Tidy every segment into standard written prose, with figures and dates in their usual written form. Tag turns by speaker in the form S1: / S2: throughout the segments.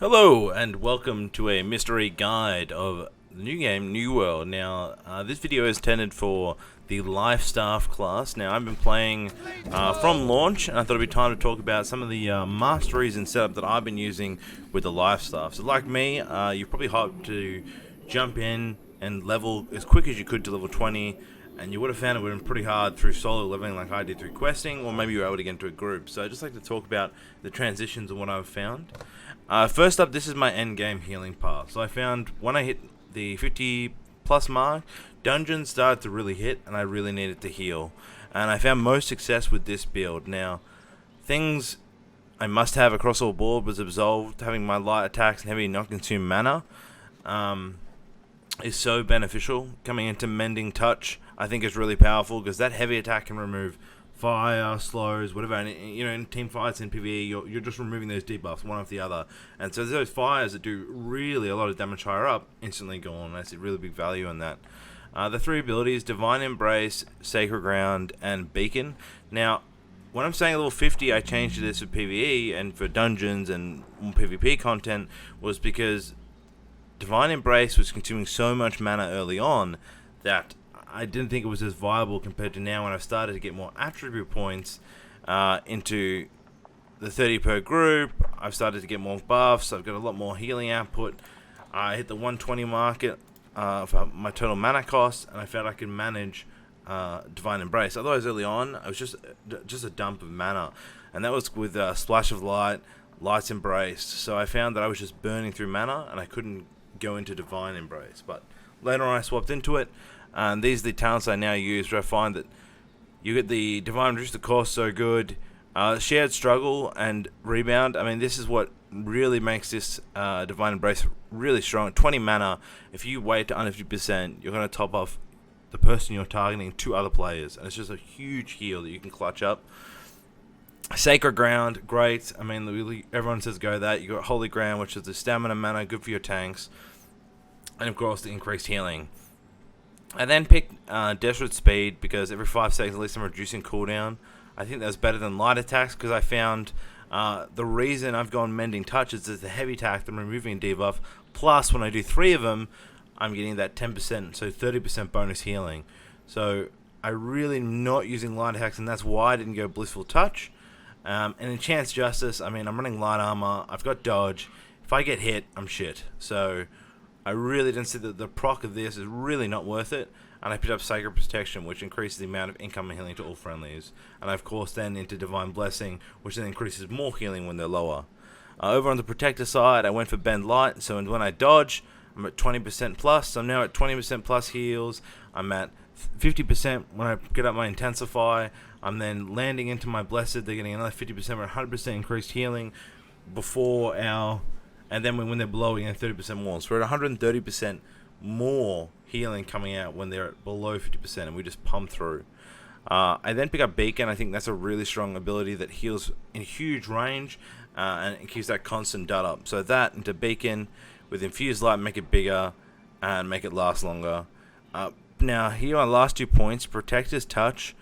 S1: Hello and welcome to a mystery guide of the new game, New World. Now, this video is intended for the Life Staff class. Now, I've been playing from launch, and I thought it'd be time to talk about some of the masteries and setup that I've been using with the Life Staff. So, like me, you probably hoped to jump in and level as quick as you could to level 20, and you would have found it would have been pretty hard through solo leveling like I did through questing, or maybe you were able to get into a group. So, I'd just like to talk about the transitions and what I've found. First up, this is my end game healing path. So I found when I hit the 50 plus mark, dungeons started to really hit and I really needed to heal. And I found most success with this build. Now, things I must have across all board was Absolved. Having my light attacks and heavy not consume mana is so beneficial. Coming into Mending Touch I think is really powerful because that heavy attack can remove fire, slows, whatever, and you know, in team fights in PvE, you're just removing those debuffs one after the other, and so those fires that do really a lot of damage higher up instantly gone. I see really big value in that. The three abilities: Divine Embrace, Sacred Ground, and Beacon. Now, when I'm saying level 50, I changed this for PvE and for dungeons and PvP content was because Divine Embrace was consuming so much mana early on that I didn't think it was as viable compared to now when I've started to get more attribute points into the 30 per group. I've started to get more buffs. I've got a lot more healing output. I hit the 120 market for my total mana cost, and I felt I could manage Divine Embrace. Otherwise, early on, I was just a dump of mana, and that was with Splash of Light, Light's Embraced. So I found that I was just burning through mana, and I couldn't go into Divine Embrace. But later on, I swapped into it. And these are the talents I now use where I find that you get the Divine Reduce the cost so good. Shared Struggle and Rebound. I mean, this is what really makes this Divine Embrace really strong. 20 mana. If you wait to under 50%, you're going to top off the person you're targeting 2 other players. And it's just a huge heal that you can clutch up. Sacred Ground, great. I mean, really, everyone says go that. You got Holy Ground, which is the stamina mana, good for your tanks. And of course, the increased healing. I then picked Desperate Speed because every 5 seconds at least I'm reducing cooldown. I think that was better than light attacks because I found the reason I've gone Mending Touch is the heavy attack, I'm removing a debuff. Plus, when I do 3 of them, I'm getting that 10%, so 30% bonus healing. So I really am not using light attacks, and that's why I didn't go Blissful Touch. And in Chance Justice, I mean, I'm running light armor. I've got dodge. If I get hit, I'm shit. So I really didn't see that the proc of this is really not worth it, and I picked up Sacred Protection, which increases the amount of incoming healing to all friendlies, and of course then into Divine Blessing, which then increases more healing when they're lower. Over on the Protector side, I went for Bend Light, so when I dodge, I'm at 20% plus, so I'm now at 20% plus heals. I'm at 50% when I get up my Intensify. I'm then landing into my Blessed, they're getting another 50% or 100% increased healing before our... And then when they're below, we get 30% more. So we're at 130% more healing coming out when they're at below 50%, and we just pump through. I then pick up Beacon. I think that's a really strong ability that heals in huge range, and it keeps that constant dot up. So that into Beacon with Infused Light, make it bigger and make it last longer. Now here on last 2 points, Protector's Touch.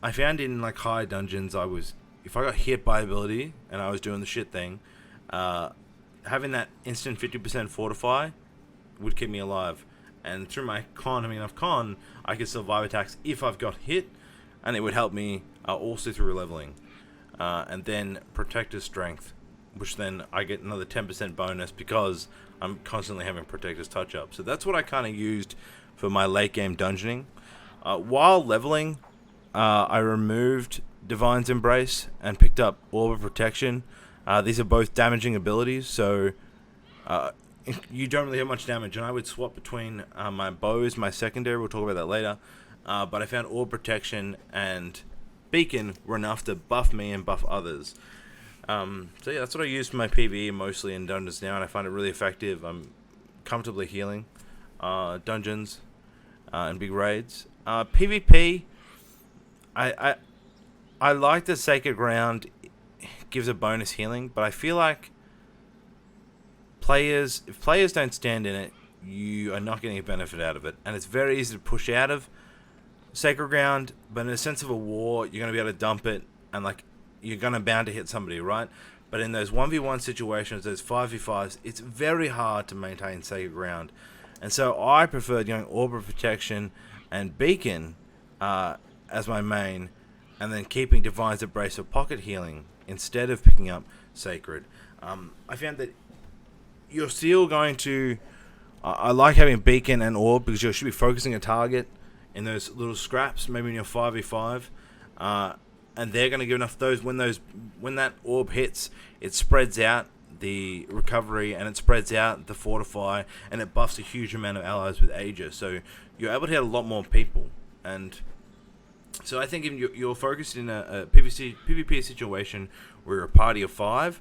S1: I found in like high dungeons, if I got hit by ability and I was doing the shit thing, having that instant 50% fortify would keep me alive. And through my economy of con, I could survive attacks if I've got hit, and it would help me also through leveling. And then Protector Strength, which then I get another 10% bonus because I'm constantly having Protector's Touch up. So that's what I kind of used for my late game dungeoning. While leveling, I removed Divine's Embrace and picked up Orb of Protection. These are both damaging abilities, so you don't really have much damage, and I would swap between my bows, my secondary, we'll talk about that later, but I found Orb Protection and Beacon were enough to buff me and buff others. So yeah, that's what I use for my PvE mostly in dungeons now, and I find it really effective. I'm comfortably healing dungeons and big raids. PvP, I like the Sacred Ground. Gives a bonus healing, but I feel like if players don't stand in it, you are not getting a benefit out of it, and it's very easy to push out of Sacred Ground, but in a sense of a war, you're going to be able to dump it, and like you're going to bound to hit somebody, right? But But in those 1v1 situations, those 5v5s, it's very hard to maintain sacred ground. And so I prefer going Orb of Protection and Beacon as my main, and then keeping Divine's Embrace for pocket healing instead of picking up Sacred. I found that you're still going to... I like having Beacon and Orb because you should be focusing a target in those little scraps, maybe in your 5v5. And they're going to give enough those when that orb hits, it spreads out the recovery and it spreads out the fortify and it buffs a huge amount of allies with Aegis. So you're able to hit a lot more people. And so I think if you're focused in a PvP situation where you're a party of 5,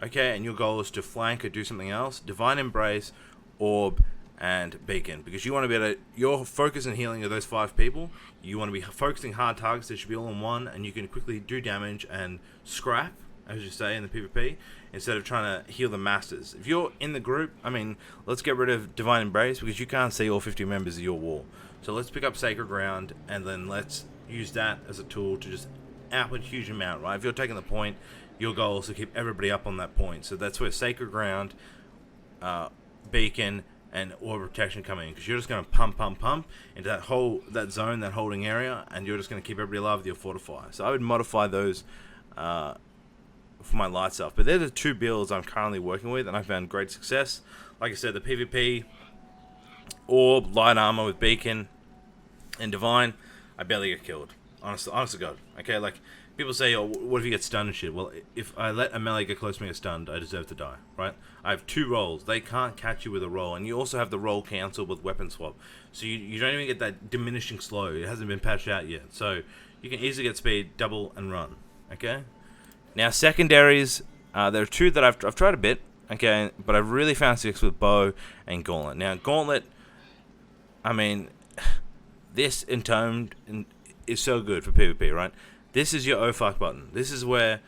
S1: okay, and your goal is to flank or do something else, Divine Embrace, Orb, and Beacon, because you want to be able to, your focus and healing of those 5 people, you want to be focusing hard targets that should be all in one, and you can quickly do damage and scrap, as you say in the PvP, instead of trying to heal the masters. If you're in the group, I mean, let's get rid of Divine Embrace, because you can't see all 50 members of your wall. So let's pick up Sacred Ground, and then let's use that as a tool to just output a huge amount, right? If you're taking the point, your goal is to keep everybody up on that point. So that's where Sacred Ground, Beacon, and Orb of Protection come in, because you're just going to pump into that zone, that holding area, and you're just going to keep everybody alive with your Fortify. So I would modify those for my light stuff. But they're the 2 builds I'm currently working with, and I found great success. Like I said, the PvP, Orb, Light Armor with Beacon, and Divine, I barely get killed. Honest to God. Okay, like, people say, oh, what if you get stunned and shit? Well, if I let a melee get close to me and get stunned, I deserve to die, right? I have 2 rolls. They can't catch you with a roll. And you also have the roll cancel with weapon swap. So you don't even get that diminishing slow. It hasn't been patched out yet. So you can easily get speed, double, and run, okay? Now, secondaries, there are 2 that I've tried a bit, okay? But I've really found success with Bow and Gauntlet. Now, Gauntlet, I mean, this Entombed is so good for PvP, right? This is your oh fuck button. This is where,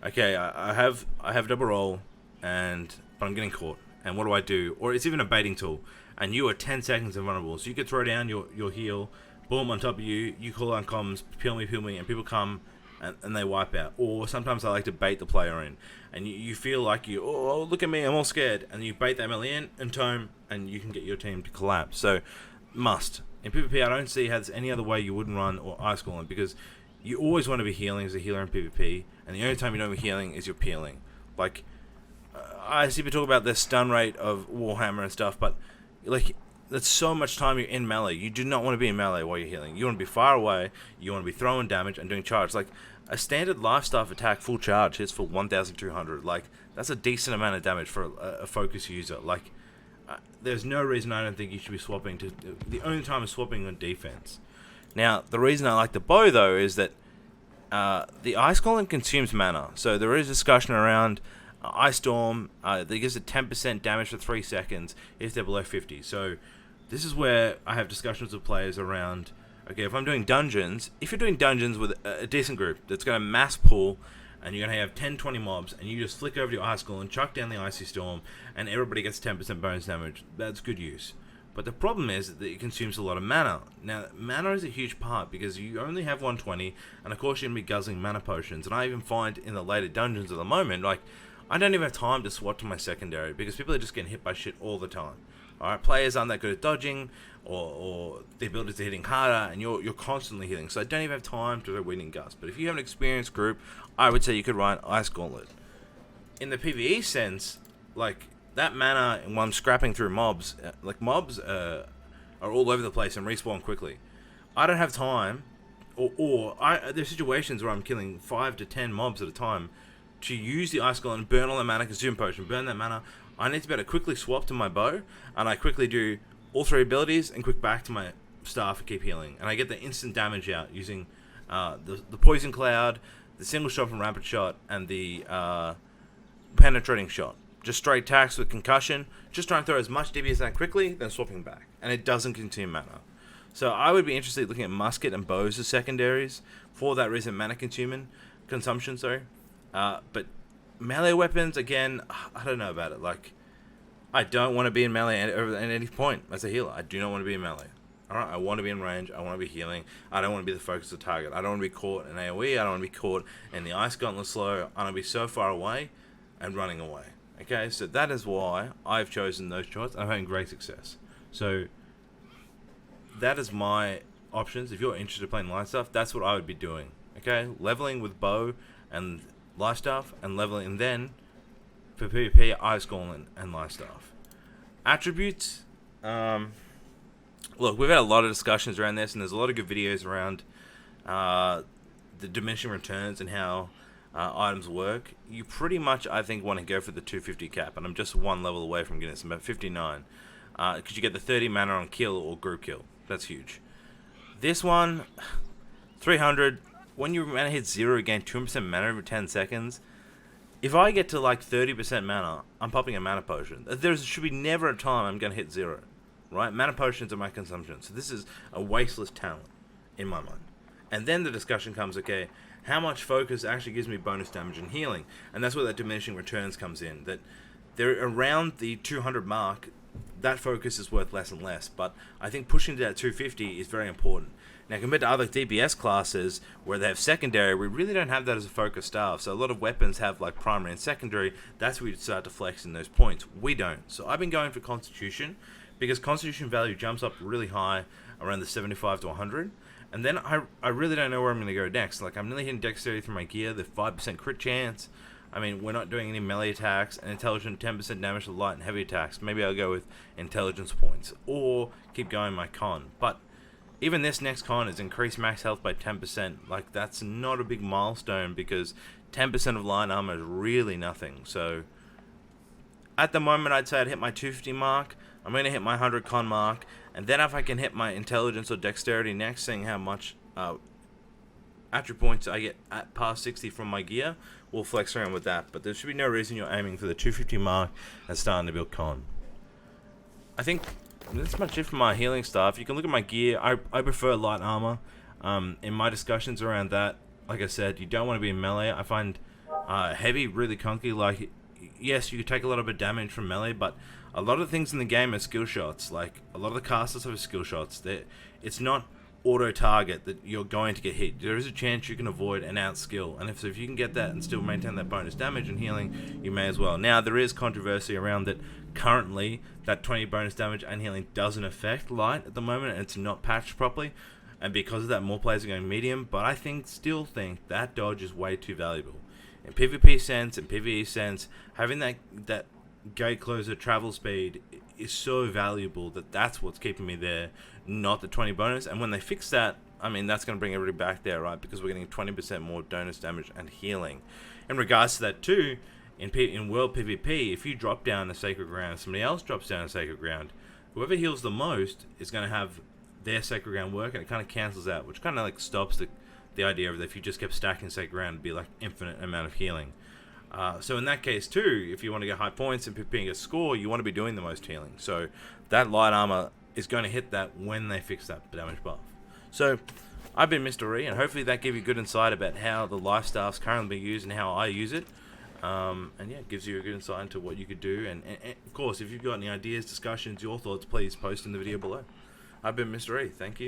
S1: okay, I have double roll, but I'm getting caught. And what do I do? Or it's even a baiting tool. And you are 10 seconds invulnerable. So you could throw down your heal, boom, on top of you, you call on comms, peel me, and people come and they wipe out. Or sometimes I like to bait the player in. And you feel like oh, look at me, I'm all scared. And you bait that melee in, and tome, and you can get your team to collapse. So, must. In PvP, I don't see how there's any other way you wouldn't run or ice golem, because you always want to be healing as a healer in PvP, and the only time you don't be healing is you're peeling. Like, I see people talk about the stun rate of Warhammer and stuff, but, like, that's so much time you're in melee. You do not want to be in melee while you're healing. You want to be far away, you want to be throwing damage and doing charge. Like, a standard lifestaff attack full charge hits for 1,200. Like, that's a decent amount of damage for a focus user. Like, there's no reason I don't think you should be swapping to... The only time is swapping on defense. Now, the reason I like the bow, though, is that the Ice Golem consumes mana. So there is discussion around Ice Storm that gives it 10% damage for 3 seconds if they're below 50. So this is where I have discussions with players around, okay, if I'm doing dungeons, if you're doing dungeons with a decent group that's going to mass pull, and you're going to have 10, 20 mobs, and you just flick over to your Ice Golem and chuck down the Icy Storm, and everybody gets 10% bonus damage, that's good use. But the problem is that it consumes a lot of mana. Now, mana is a huge part, because you only have 120, and of course you're going to be guzzling mana potions. And I even find in the later dungeons at the moment, like, I don't even have time to swat to my secondary, because people are just getting hit by shit all the time. Alright, players aren't that good at dodging, or the abilities are hitting harder, and you're constantly healing. So I don't even have time to do Weeding Gust. But if you have an experienced group, I would say you could run Ice Gauntlet. In the PvE sense, like, that mana, when I'm scrapping through mobs, like, mobs are all over the place and respawn quickly. I don't have time, or there's situations where I'm killing 5 to 10 mobs at a time to use the Ice Golem and burn all that mana, consume potion, burn that mana. I need to be able to quickly swap to my bow, and I quickly do all 3 abilities and quick back to my staff and keep healing. And I get the instant damage out using the Poison Cloud, the Single Shot from Rapid Shot, and the Penetrating Shot. Just straight attacks with concussion, just trying to throw as much DB as I can quickly, then swapping back. And it doesn't consume mana. So I would be interested in looking at musket and bows as secondaries for that reason, mana consumption, sorry. But melee weapons, again, I don't know about it. Like, I don't want to be in melee at any point as a healer. I do not want to be in melee. Alright, I want to be in range, I want to be healing, I don't want to be the focus of the target. I don't want to be caught in AoE, I don't want to be caught in the Ice Gauntlet slow, I want to be so far away and running away. Okay, so that is why I've chosen those choices. I'm having great success. So that is my options. If you're interested in playing light stuff, that's what I would be doing. Okay, leveling with bow and light stuff, and leveling, and then for PvP, ice golem and light stuff. Attributes. Look, we've had a lot of discussions around this, and there's a lot of good videos around the diminishing returns and how items work. You pretty much, I think, want to go for the 250 cap, and I'm just one level away from getting some at 59, because you get the 30 mana on kill or group kill. That's huge. This one, 300. When your mana hits 0, you gain 2% mana every 10 seconds. If I get to like 30% mana, I'm popping a mana potion. There should be never a time I'm going to hit 0. Right? Mana potions are my consumption. So this is a wasteless talent in my mind. And then the discussion comes, okay, how much focus actually gives me bonus damage and healing? And that's where that diminishing returns comes in. That they're around the 200 mark, that focus is worth less and less. But I think pushing to that 250 is very important. Now, compared to other DPS classes where they have secondary, we really don't have that as a focus staff. So a lot of weapons have like primary and secondary. That's where you start to flex in those points. We don't. So I've been going for Constitution, because Constitution value jumps up really high around the 75 to 100. And then I really don't know where I'm going to go next. Like, I'm nearly hitting Dexterity through my gear, the 5% crit chance. I mean, we're not doing any melee attacks, and Intelligent 10% damage to light and heavy attacks. Maybe I'll go with Intelligence points, or keep going my con. But even this next con is increase max health by 10%. Like, that's not a big milestone, because 10% of light armor is really nothing. So at the moment, I'd say I'd hit my 250 mark. I'm going to hit my 100 con mark, and then if I can hit my intelligence or dexterity next, seeing how much attribute points I get at past 60 from my gear, we'll flex around with that. But there should be no reason you're aiming for the 250 mark and starting to build con. I think that's much it for my healing stuff. You can look at my gear. I prefer light armor. In my discussions around that, like I said, you don't want to be in melee. I find heavy really clunky. Like, yes, you can take a lot of damage from melee, but a lot of things in the game are skill shots. Like, a lot of the casters have skill shots. It's not auto target that you're going to get hit. There is a chance you can avoid an out skill, and if you can get that and still maintain that bonus damage and healing, you may as well. Now, there is controversy around that. Currently, that 20 bonus damage and healing doesn't affect light at the moment, and it's not patched properly, and because of that, more players are going medium. But I still think that dodge is way too valuable. In PvP sense and PvE sense, having that gate closer travel speed is so valuable that's what's keeping me there, not the 20 bonus. And when they fix that, I mean, that's going to bring everybody back there, right? Because we're getting 20% more bonus damage and healing. In regards to that too, in World PvP, if you drop down a Sacred Ground, somebody else drops down a Sacred Ground, whoever heals the most is going to have their Sacred Ground work, and it kind of cancels out, which kind of like stops the idea of that if you just kept stacking Sacred Ground, it'd be like infinite amount of healing. So in that case too, if you want to get high points and PvP a score, you want to be doing the most healing. So that light armor is going to hit that when they fix that damage buff. So I've been Mrreeeee, and hopefully that gave you good insight about how the life staff's currently being used and how I use it. And yeah, it gives you a good insight into what you could do. And of course, if you've got any ideas, discussions, your thoughts, please post in the video below. I've been Mrreeeee. Thank you.